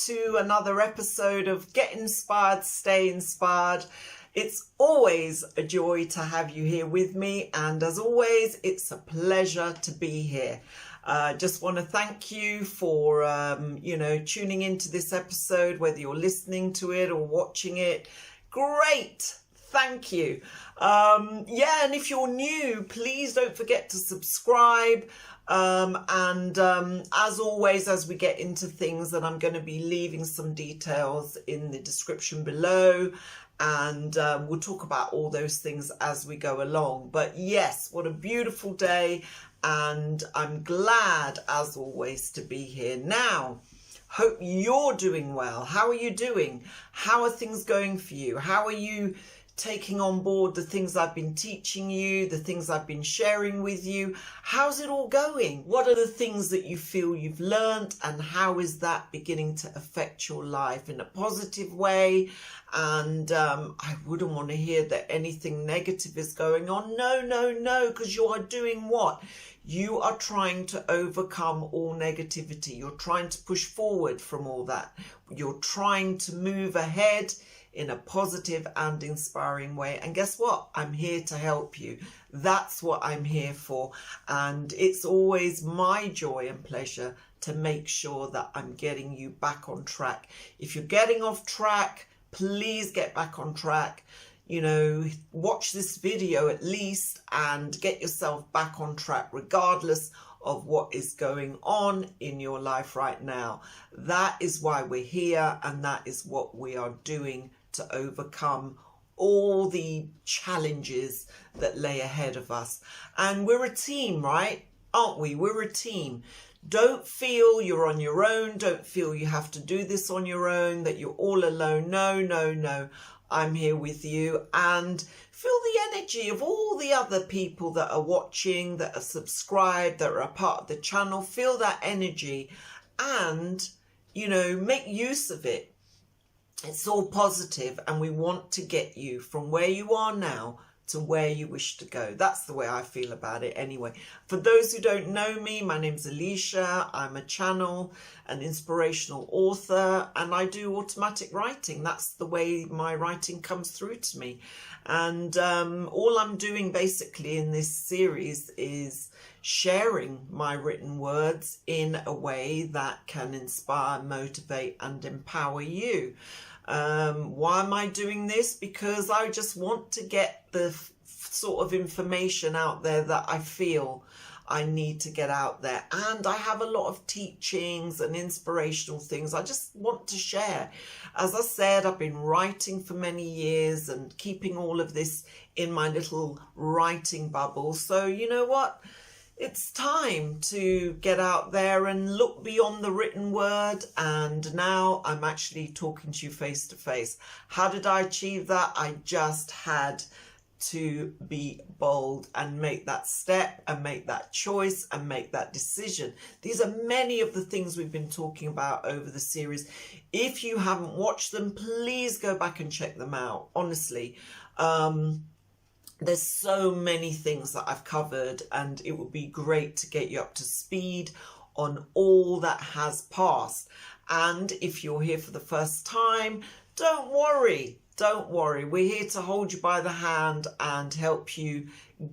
to another episode of Get Inspired, Stay Inspired. It's always a joy to have you here with me, and as always, it's a pleasure to be here. Just want to thank you for, tuning into this episode, whether you're listening to it or watching it. Great. Thank you. And if you're new, please don't forget to subscribe. As always, as we get into things, that I'm going to be leaving some details in the description below, and we'll talk about all those things as we go along. But yes, what a beautiful day, and I'm glad as always to be here. Now, hope you're doing well. How are you doing? How are things going for you? How are you taking on board the things I've been teaching you, the things I've been sharing with you? How's it all going? What are the things that you feel you've learned, and how is that beginning to affect your life in a positive way? And I wouldn't want to hear that anything negative is going on. No, because you are doing what? You are trying to overcome all negativity. You're trying to push forward from all that. You're trying to move ahead in a positive and inspiring way. And guess what? I'm here to help you. That's what I'm here for. And it's always my joy and pleasure to make sure that I'm getting you back on track. If you're getting off track, please get back on track. Watch this video at least and get yourself back on track, regardless of what is going on in your life right now. That is why we're here, and that is what we are doing to overcome all the challenges that lay ahead of us. And we're a team, right? Aren't we? We're a team. Don't feel you're on your own. Don't feel you have to do this on your own, that you're all alone. No. I'm here with you, and feel the energy of all the other people that are watching, that are subscribed, that are a part of the channel. Feel that energy and, make use of it. It's all positive, and we want to get you from where you are now to where you wish to go. That's the way I feel about it anyway. For those who don't know me, my name's Alicia. I'm a channel, an inspirational author, and I do automatic writing. That's the way my writing comes through to me. And all I'm doing basically in this series is sharing my written words in a way that can inspire, motivate, and empower you. Why am I doing this? Because I just want to get the sort of information out there that I feel I need to get out there. And I have a lot of teachings and inspirational things I just want to share. As I said, I've been writing for many years and keeping all of this in my little writing bubble. So you know what? It's time to get out there and look beyond the written word, and now I'm actually talking to you face to face. How did I achieve that? I just had to be bold and make that step and make that choice and make that decision. These are many of the things we've been talking about over the series. If you haven't watched them, please go back and check them out. Honestly, there's so many things that I've covered, and it would be great to get you up to speed on all that has passed. And if you're here for the first time, don't worry. We're here to hold you by the hand and help you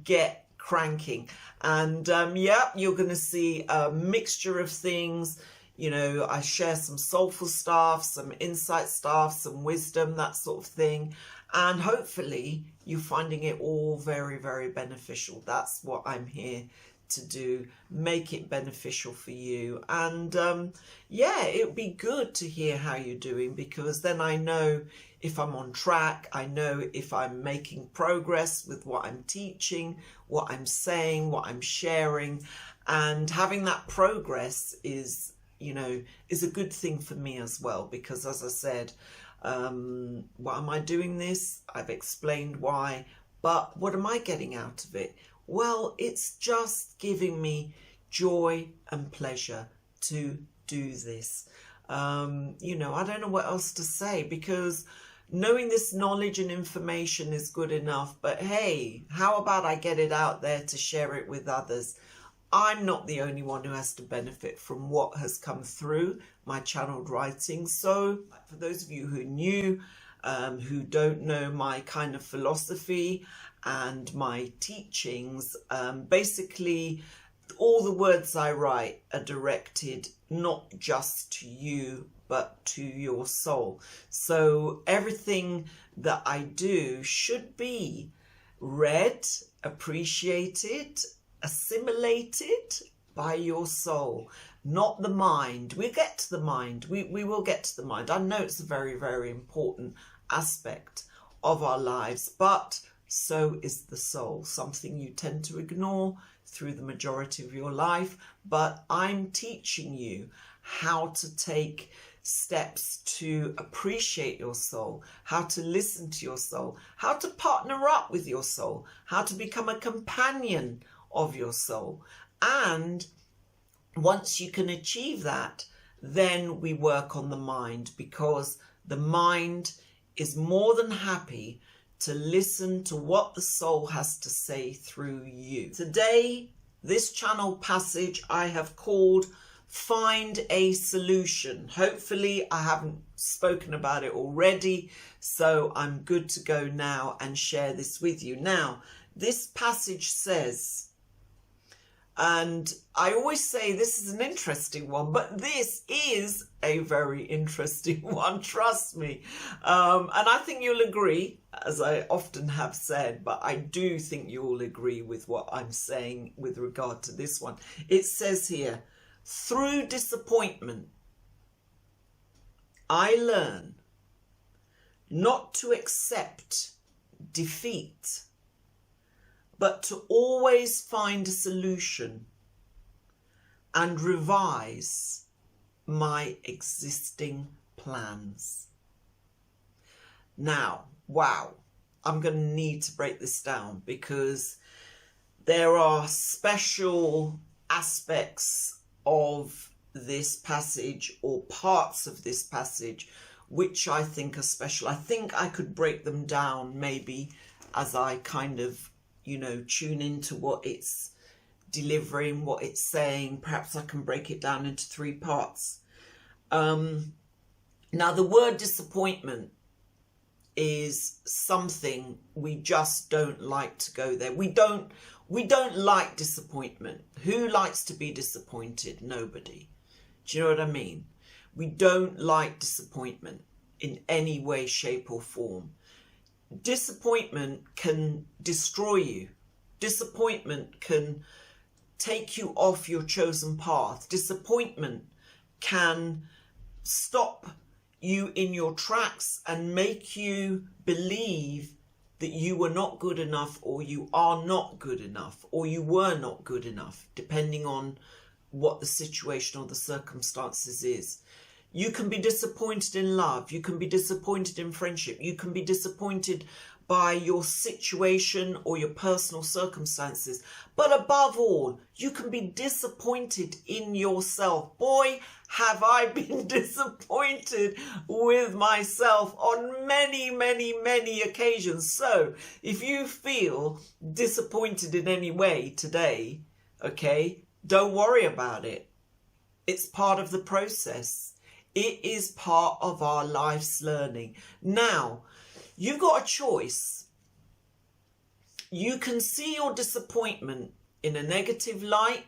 get cranking. And you're going to see a mixture of things. I share some soulful stuff, some insight stuff, some wisdom, that sort of thing. And hopefully you're finding it all very, very beneficial. That's what I'm here to do, make it beneficial for you. And it'd be good to hear how you're doing, because then I know if I'm on track. I know if I'm making progress with what I'm teaching, what I'm saying, what I'm sharing. And having that progress is a good thing for me as well, because as I said, why am I doing this? I've explained why, but what am I getting out of it? Well, it's just giving me joy and pleasure to do this. I don't know what else to say, because knowing this knowledge and information is good enough, but hey, how about I get it out there to share it with others? I'm not the only one who has to benefit from what has come through my channeled writing. So for those of you who are new, who don't know my kind of philosophy and my teachings, basically all the words I write are directed not just to you, but to your soul. So everything that I do should be read, appreciated, assimilated by your soul, not the mind. We'll get to the mind. We will get to the mind. I know it's a very, very important aspect of our lives, but so is the soul, something you tend to ignore through the majority of your life. But I'm teaching you how to take steps to appreciate your soul, how to listen to your soul, how to partner up with your soul, how to become a companion of your soul. And once you can achieve that, then we work on the mind, because the mind is more than happy to listen to what the soul has to say through you. Today, this channel passage I have called Find a Solution. Hopefully I haven't spoken about it already, so I'm good to go now and share this with you. Now, this passage says, and I always say this is an interesting one, but this is a very interesting one, trust me. And I think you'll agree, as I often have said, but I do think you'll agree with what I'm saying with regard to this one. It says here, through disappointment, I learn not to accept defeat, but to always find a solution and revise my existing plans. Now, wow, I'm going to need to break this down, because there are special aspects of this passage, or parts of this passage, which I think are special. I think I could break them down maybe as I kind of, tune into what it's delivering, what it's saying. Perhaps I can break it down into 3 parts. Now, the word disappointment is something we just don't like to go there. We don't like disappointment. Who likes to be disappointed? Nobody. Do you know what I mean? We don't like disappointment in any way, shape or form. Disappointment can destroy you. Disappointment can take you off your chosen path. Disappointment can stop you in your tracks and make you believe that you were not good enough, or you are not good enough, or you were not good enough, depending on what the situation or the circumstances is. You can be disappointed in love. You can be disappointed in friendship. You can be disappointed by your situation or your personal circumstances. But above all, you can be disappointed in yourself. Boy, have I been disappointed with myself on many, many, many occasions. So if you feel disappointed in any way today, okay, don't worry about it. It's part of the process. It is part of our life's learning. Now, you've got a choice. You can see your disappointment in a negative light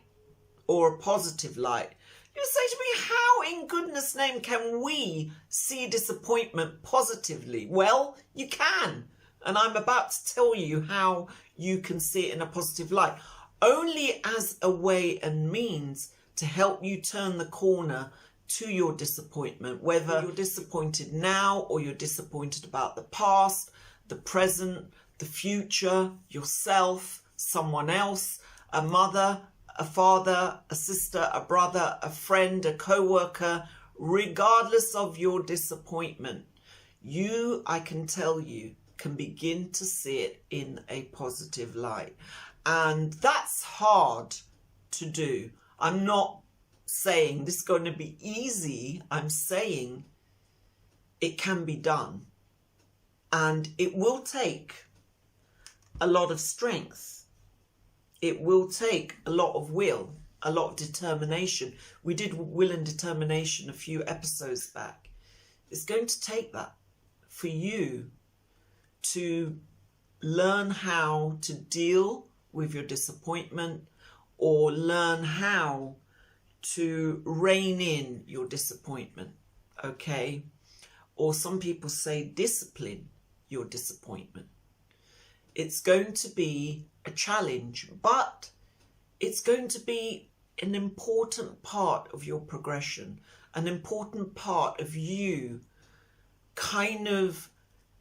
or a positive light. You say to me, how in goodness name can we see disappointment positively? Well, you can. And I'm about to tell you how you can see it in a positive light. Only as a way and means to help you turn the corner to your disappointment, whether you're disappointed now or you're disappointed about the past, the present, the future, yourself, someone else, a mother, a father, a sister, a brother, a friend, a co-worker. Regardless of your disappointment, you, I can tell you, can begin to see it in a positive light. And that's hard to do. I'm not saying this is going to be easy. I'm saying it can be done, and it will take a lot of strength. It will take a lot of will, a lot of determination. We did will and determination a few episodes back. It's going to take that for you to learn how to deal with your disappointment, or learn how to rein in your disappointment, okay? Or some people say discipline your disappointment. It's going to be a challenge, but it's going to be an important part of your progression, an important part of you kind of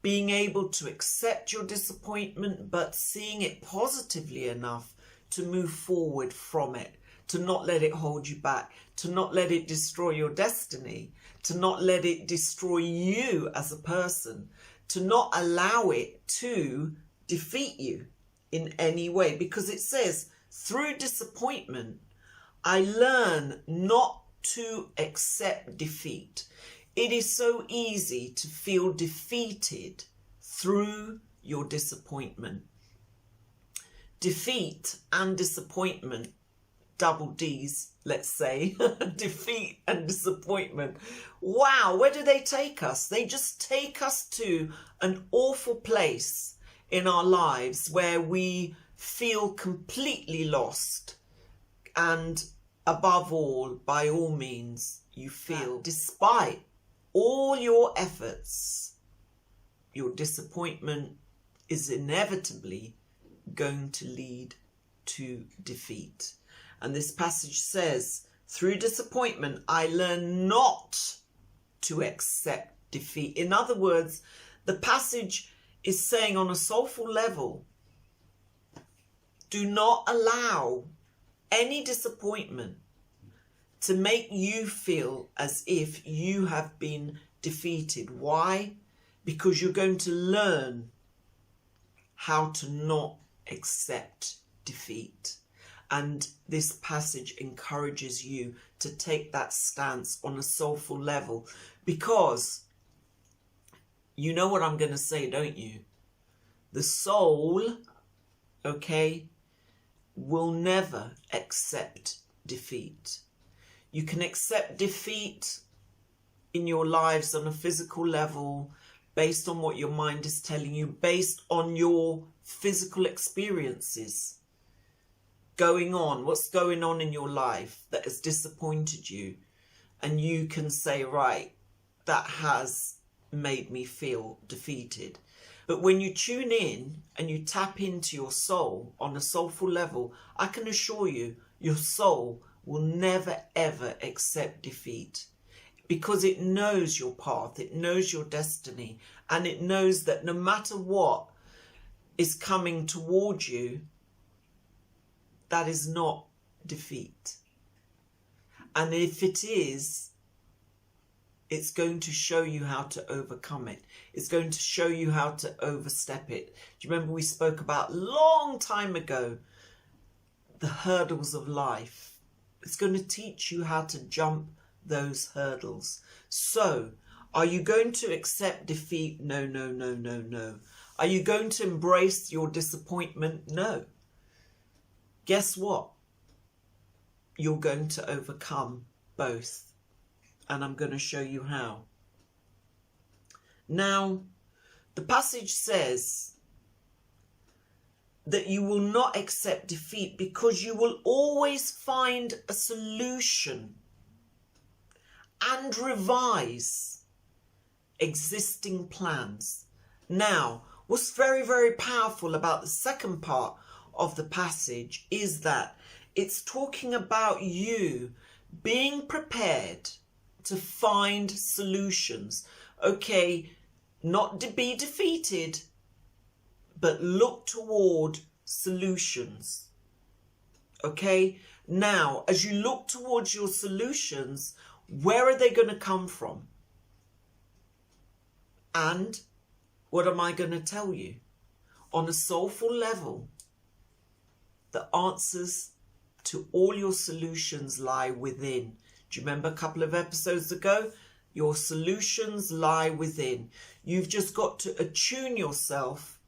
being able to accept your disappointment, but seeing it positively enough to move forward from it, to not let it hold you back, to not let it destroy your destiny, to not let it destroy you as a person, to not allow it to defeat you in any way. Because it says, through disappointment, I learn not to accept defeat. It is so easy to feel defeated through your disappointment. Defeat and disappointment, double D's, let's say, defeat and disappointment. Wow, where do they take us? They just take us to an awful place in our lives where we feel completely lost. And above all, by all means, you feel, despite all your efforts, your disappointment is inevitably going to lead to defeat. And this passage says, through disappointment, I learn not to accept defeat. In other words, the passage is saying on a soulful level, do not allow any disappointment to make you feel as if you have been defeated. Why? Because you're going to learn how to not accept defeat. And this passage encourages you to take that stance on a soulful level, because you know what I'm going to say, don't you? The soul, okay, will never accept defeat. You can accept defeat in your lives on a physical level based on what your mind is telling you, based on your physical experiences going on, what's going on in your life that has disappointed you. And you can say, right, that has made me feel defeated. But when you tune in and you tap into your soul on a soulful level, I can assure you, your soul will never ever accept defeat, because it knows your path, it knows your destiny, and it knows that no matter what is coming towards you, that is not defeat. And if it is, it's going to show you how to overcome it. It's going to show you how to overstep it. Do you remember we spoke about long time ago, the hurdles of life? It's going to teach you how to jump those hurdles. So, are you going to accept defeat? No, no, no, no, no. Are you going to embrace your disappointment? No. Guess what? You're going to overcome both. And I'm going to show you how. Now, the passage says that you will not accept defeat because you will always find a solution and revise existing plans. Now, what's very, very powerful about the second part of the passage is that it's talking about you being prepared to find solutions. Okay, not to be defeated, but look toward solutions. Okay, now as you look towards your solutions, where are they going to come from? And what am I going to tell you? On a soulful level, the answers to all your solutions lie within. Do you remember a couple of episodes ago? Your solutions lie within. You've just got to attune yourself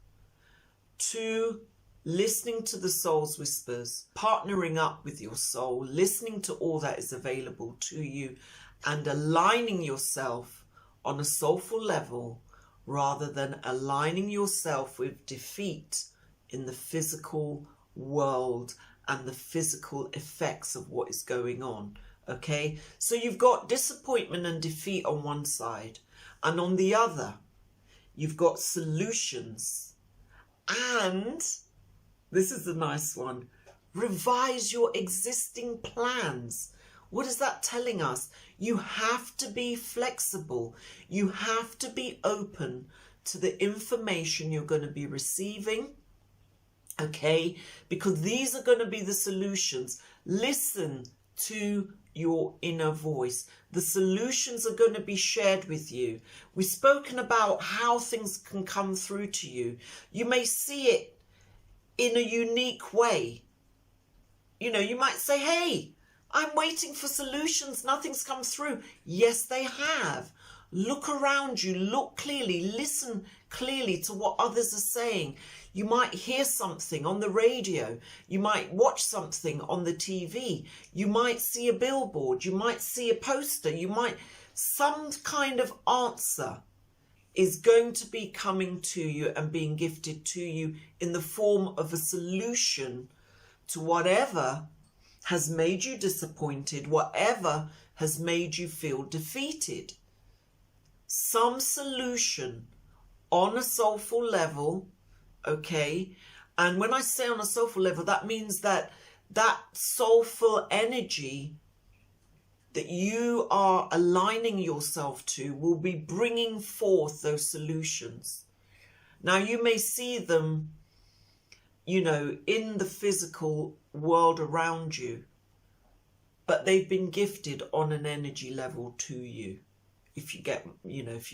to listening to the soul's whispers, partnering up with your soul, listening to all that is available to you, and aligning yourself on a soulful level rather than aligning yourself with defeat in the physical world and the physical effects of what is going on. Okay, so you've got disappointment and defeat on one side, and on the other you've got solutions. And this is the nice one: revise your existing plans. What is that telling us? You have to be flexible. You have to be open to the information you're going to be receiving. Okay, because these are going to be the solutions. Listen to your inner voice. The solutions are going to be shared with you. We've spoken about how things can come through to you. You may see it in a unique way. You know, you might say, hey, I'm waiting for solutions. Nothing's come through. Yes, they have. Look around you. Look clearly. Listen clearly to what others are saying. You might hear something on the radio. You might watch something on the TV. You might see a billboard. You might see a poster. Some kind of answer is going to be coming to you and being gifted to you in the form of a solution to whatever has made you disappointed, whatever has made you feel defeated. Some solution on a soulful level, okay? And when I say on a soulful level, that means that soulful energy that you are aligning yourself to will be bringing forth those solutions. Now, you may see them, you know, in the physical world around you, but they've been gifted on an energy level to you. If you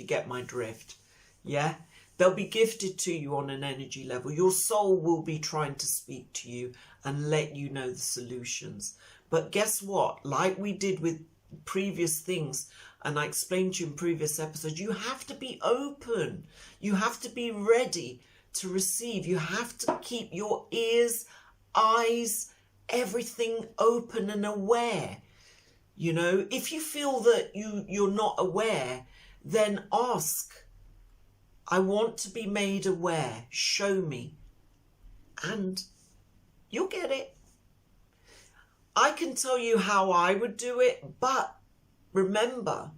get my drift. Yeah, they'll be gifted to you on an energy level. Your soul will be trying to speak to you and let you know the solutions. But guess what? Like we did with previous things, and I explained to you in previous episodes, you have to be open. You have to be ready to receive. You have to keep your ears, eyes, everything open and aware. You know, if you feel that you're not aware, then ask. I want to be made aware. Show me. And you'll get it. I can tell you how I would do it, but remember,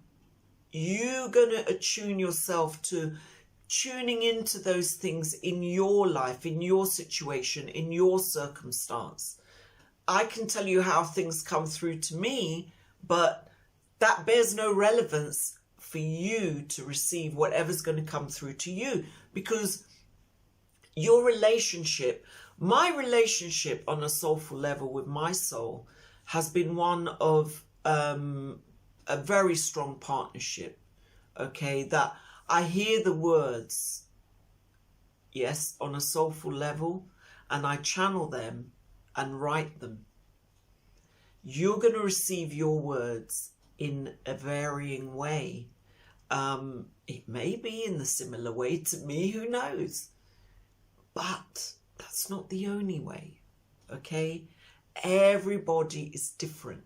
you're going to attune yourself to tuning into those things in your life, in your situation, in your circumstance. I can tell you how things come through to me, but that bears no relevance for you to receive whatever's going to come through to you, because your relationship, my relationship on a soulful level with my soul has been one of a very strong partnership. Okay, that I hear the words, yes, on a soulful level, and I channel them and write them. You're going to receive your words in a varying way. It may be in the similar way to me, who knows? But that's not the only way, okay? Everybody is different.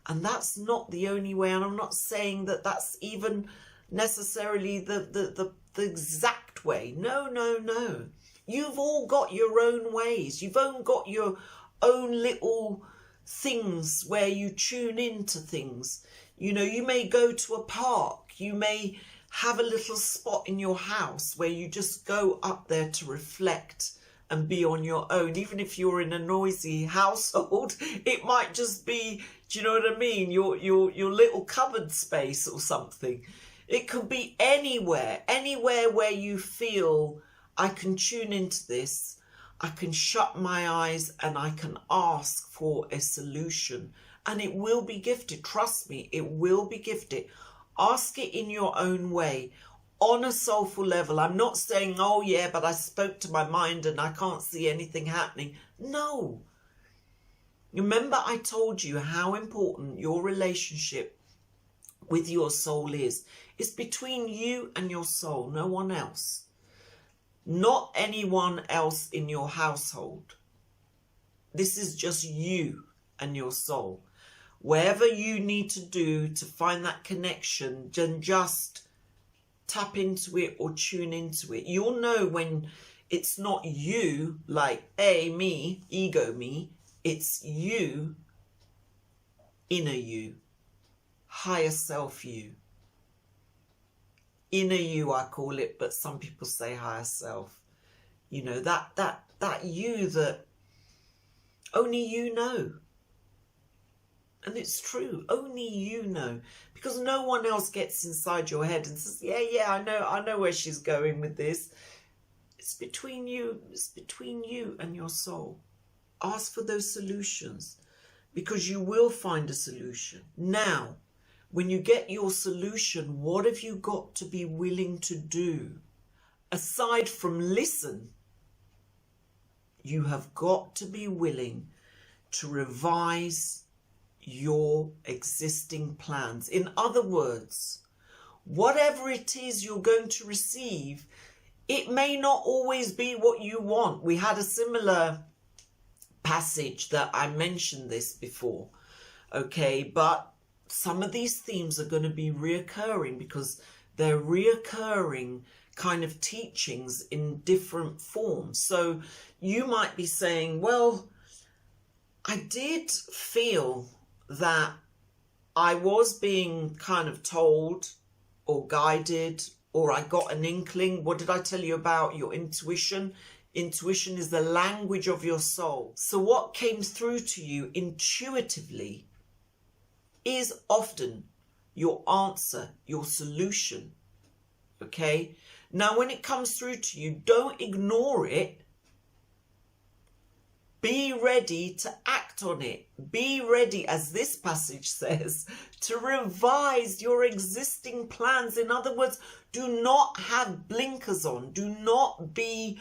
And that's not the only way. And I'm not saying that that's even necessarily the exact way. No, no, no. You've all got your own ways. You've all got your own little things where you tune into things. You know, you may go to a park. You may have a little spot in your house where you just go up there to reflect and be on your own. Even if you're in a noisy household, it might just be, do you know what I mean? Your little cupboard space or something. It could be anywhere where you feel I can tune into this. I can shut my eyes and I can ask for a solution, and it will be gifted. Trust me, it will be gifted. Ask it in your own way, on a soulful level. I'm not saying, oh yeah, but I spoke to my mind and I can't see anything happening. No. Remember, I told you how important your relationship with your soul is. It's between you and your soul, no one else. not anyone else in your household. This is just you and your soul. Wherever you need to do to find that connection, then just tap into it or tune into it. You'll know when it's not you, like me, ego me. It's you, inner you, higher self you. Inner you, I call it, but some people say higher self. You know, that you that only you know. And it's true, only you know, because no one else gets inside your head and says, yeah, I know where she's going with this. It's between you and your soul. Ask for those solutions, because you will find a solution. Now, when you get your solution, what have you got to be willing to do? Aside from listen, you have got to be willing to revise your existing plans. In other words, whatever it is you're going to receive, it may not always be what you want. We had a similar passage that I mentioned this before, okay, but some of these themes are going to be reoccurring because they're reoccurring kind of teachings in different forms. So you might be saying, well, I did feel that I was being kind of told or guided, or I got an inkling. What did I tell you about your intuition? Intuition is the language of your soul. So what came through to you intuitively is often your answer, your solution. Okay? Now, when it comes through to you, don't ignore it. Be ready to act on it. Be ready, as this passage says, to revise your existing plans. In other words, do not have blinkers on. Do not be,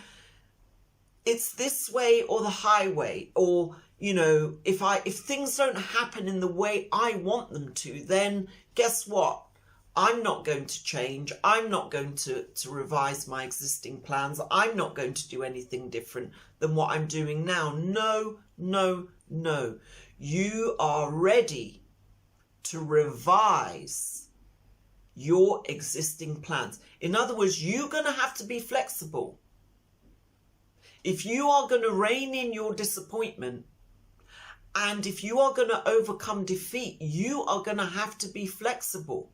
it's this way or the highway. Or, you know, if things don't happen in the way I want them to, then guess what? I'm not going to change. I'm not going to revise my existing plans. I'm not going to do anything different than what I'm doing now. No, no, no. You are ready to revise your existing plans. In other words, you're going to have to be flexible. If you are going to rein in your disappointment, and if you are going to overcome defeat, you are going to have to be flexible.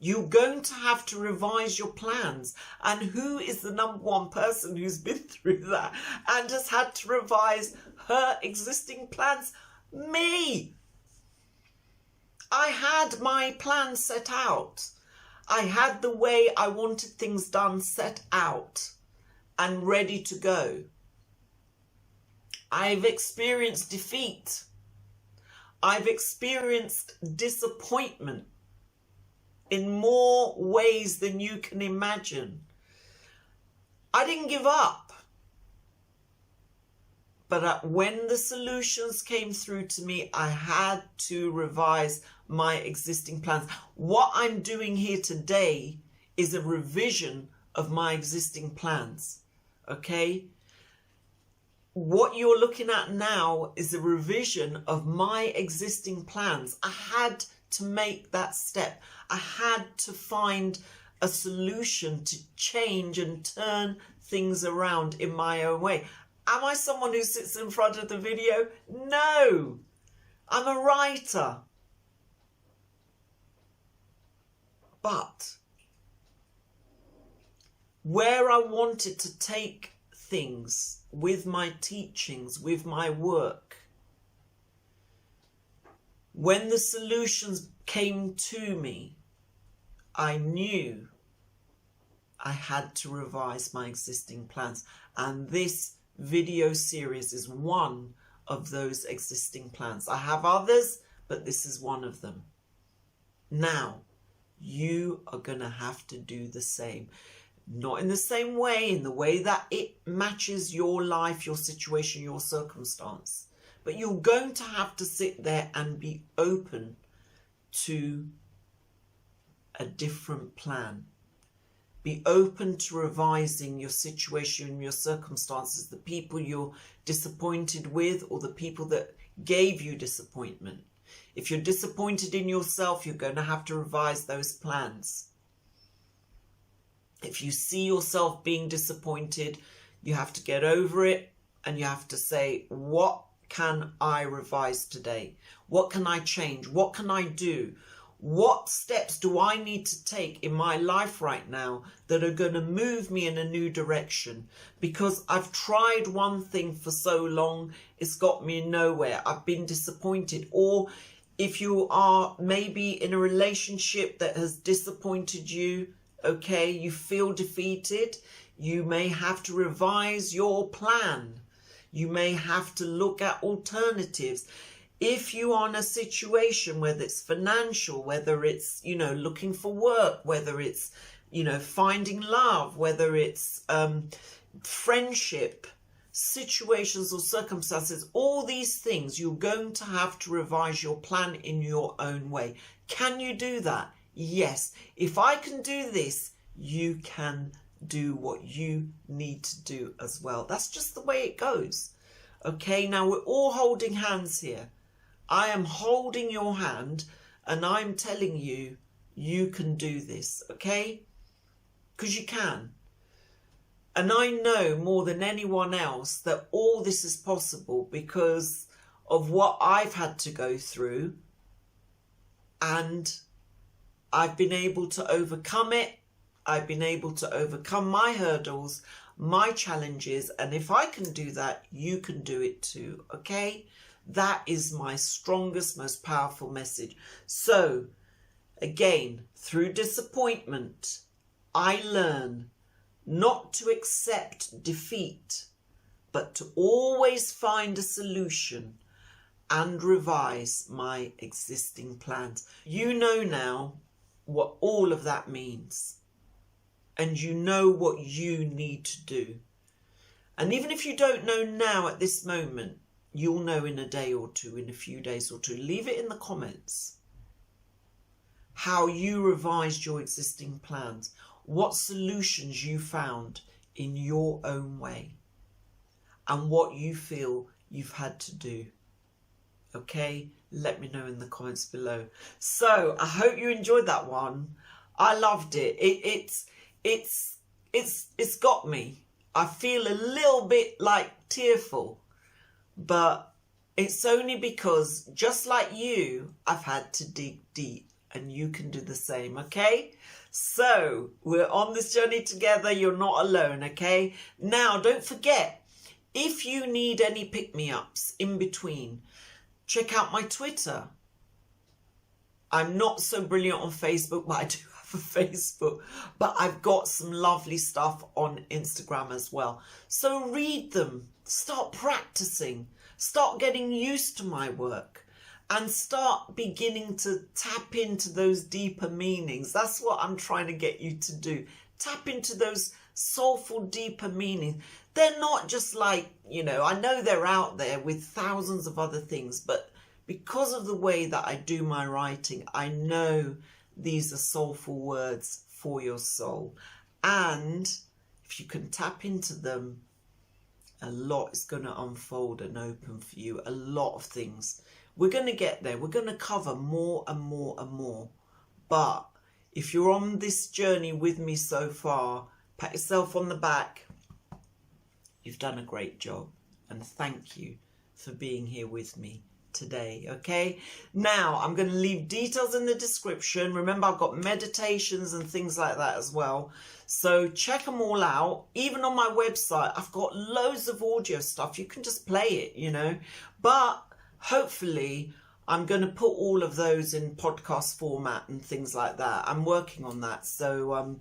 You're going to have to revise your plans. And who is the number one person who's been through that and has had to revise her existing plans? Me. I had my plan set out. I had the way I wanted things done set out and ready to go. I've experienced defeat. I've experienced disappointment in more ways than you can imagine. I didn't give up. But when the solutions came through to me, I had to revise my existing plans. What I'm doing here today is a revision of my existing plans. Okay? What you're looking at now is a revision of my existing plans. I had to make that step. I had to find a solution to change and turn things around in my own way. Am I someone who sits in front of the video? No. I'm a writer. But where I wanted to take things with my teachings, with my work, when the solutions came to me, I knew I had to revise my existing plans. And this video series is one of those existing plans. I have others, but this is one of them. Now, you are going to have to do the same. Not in the same way, in the way that it matches your life, your situation, your circumstance. But you're going to have to sit there and be open to a different plan. Be open to revising your situation, your circumstances, the people you're disappointed with, or the people that gave you disappointment. If you're disappointed in yourself, you're going to have to revise those plans. If you see yourself being disappointed, you have to get over it and you have to say, what can I revise today? What can I change? What can I do? What steps do I need to take in my life right now that are going to move me in a new direction? Because I've tried one thing for so long, it's got me nowhere. I've been disappointed. Or if you are maybe in a relationship that has disappointed you, okay, you feel defeated, you may have to revise your plan. You may have to look at alternatives. If you are in a situation, whether it's financial, whether it's, looking for work, whether it's, finding love, whether it's friendship, situations or circumstances, all these things, you're going to have to revise your plan in your own way. Can you do that? Yes. If I can do this, you can do what you need to do as well. That's just the way it goes. Okay, now we're all holding hands here. I am holding your hand and I'm telling you, you can do this, okay? Because you can. And I know more than anyone else that all this is possible because of what I've had to go through, and I've been able to overcome it. I've been able to overcome my hurdles, my challenges, and if I can do that, you can do it too, okay? That is my strongest, most powerful message. So, again, through disappointment, I learn not to accept defeat, but to always find a solution and revise my existing plans. You know now what all of that means, and you know what you need to do. And even if you don't know now at this moment, you'll know in a day or two, in a few days or two. Leave it in the comments how you revised your existing plans, what solutions you found in your own way, and what you feel you've had to do. Okay, let me know in the comments below. So I hope you enjoyed that one. I loved it. It's got me. I feel a little bit like tearful, but it's only because, just like you, I've had to dig deep, and you can do the same, okay? So we're on this journey together. You're not alone, okay? Now, don't forget, if you need any pick-me-ups in between, check out my Twitter. I'm not so brilliant on Facebook, but I do have a Facebook. But I've got some lovely stuff on Instagram as well. So read them. Start practicing. Start getting used to my work. And start beginning to tap into those deeper meanings. That's what I'm trying to get you to do. Tap into those soulful, deeper meanings. They're not just like, I know they're out there with thousands of other things, but because of the way that I do my writing, I know these are soulful words for your soul. And if you can tap into them, a lot is going to unfold and open for you. A lot of things. We're going to get there. We're going to cover more and more and more. But if you're on this journey with me so far, pat yourself on the back. You've done a great job. And thank you for being here with me today, okay? Now, I'm going to leave details in the description. Remember, I've got meditations and things like that as well. So check them all out. Even on my website, I've got loads of audio stuff. You can just play it, But hopefully, I'm going to put all of those in podcast format and things like that. I'm working on that. So,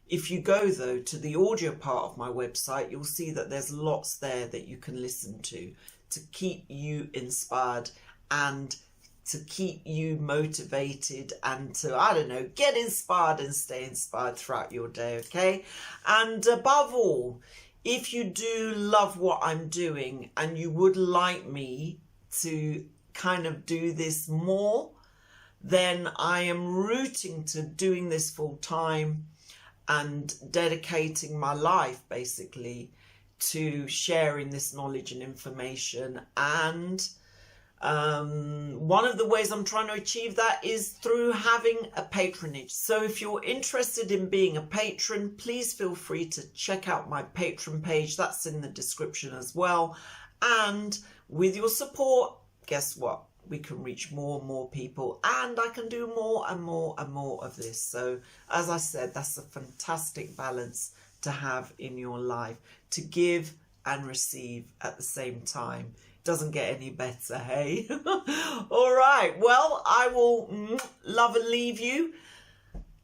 if you go, though, to the audio part of my website, you'll see that there's lots there that you can listen to keep you inspired and to keep you motivated and to, get inspired and stay inspired throughout your day, okay? And above all, if you do love what I'm doing and you would like me to kind of do this more, then I am rooting to doing this full time. and dedicating my life basically to sharing this knowledge and information. And one of the ways I'm trying to achieve that is through having a patronage. So if you're interested in being a patron, please feel free to check out my Patreon page. That's in the description as well. And with your support, guess what? We can reach more and more people, and I can do more and more and more of this. So as I said, that's a fantastic balance to have in your life, to give and receive at the same time. Doesn't get any better, hey? All right, well, I will love and leave you.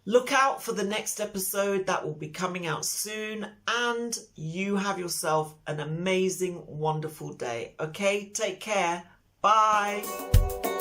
Look out for the next episode that will be coming out soon, and you have yourself an amazing, wonderful day. Okay, take care. Bye.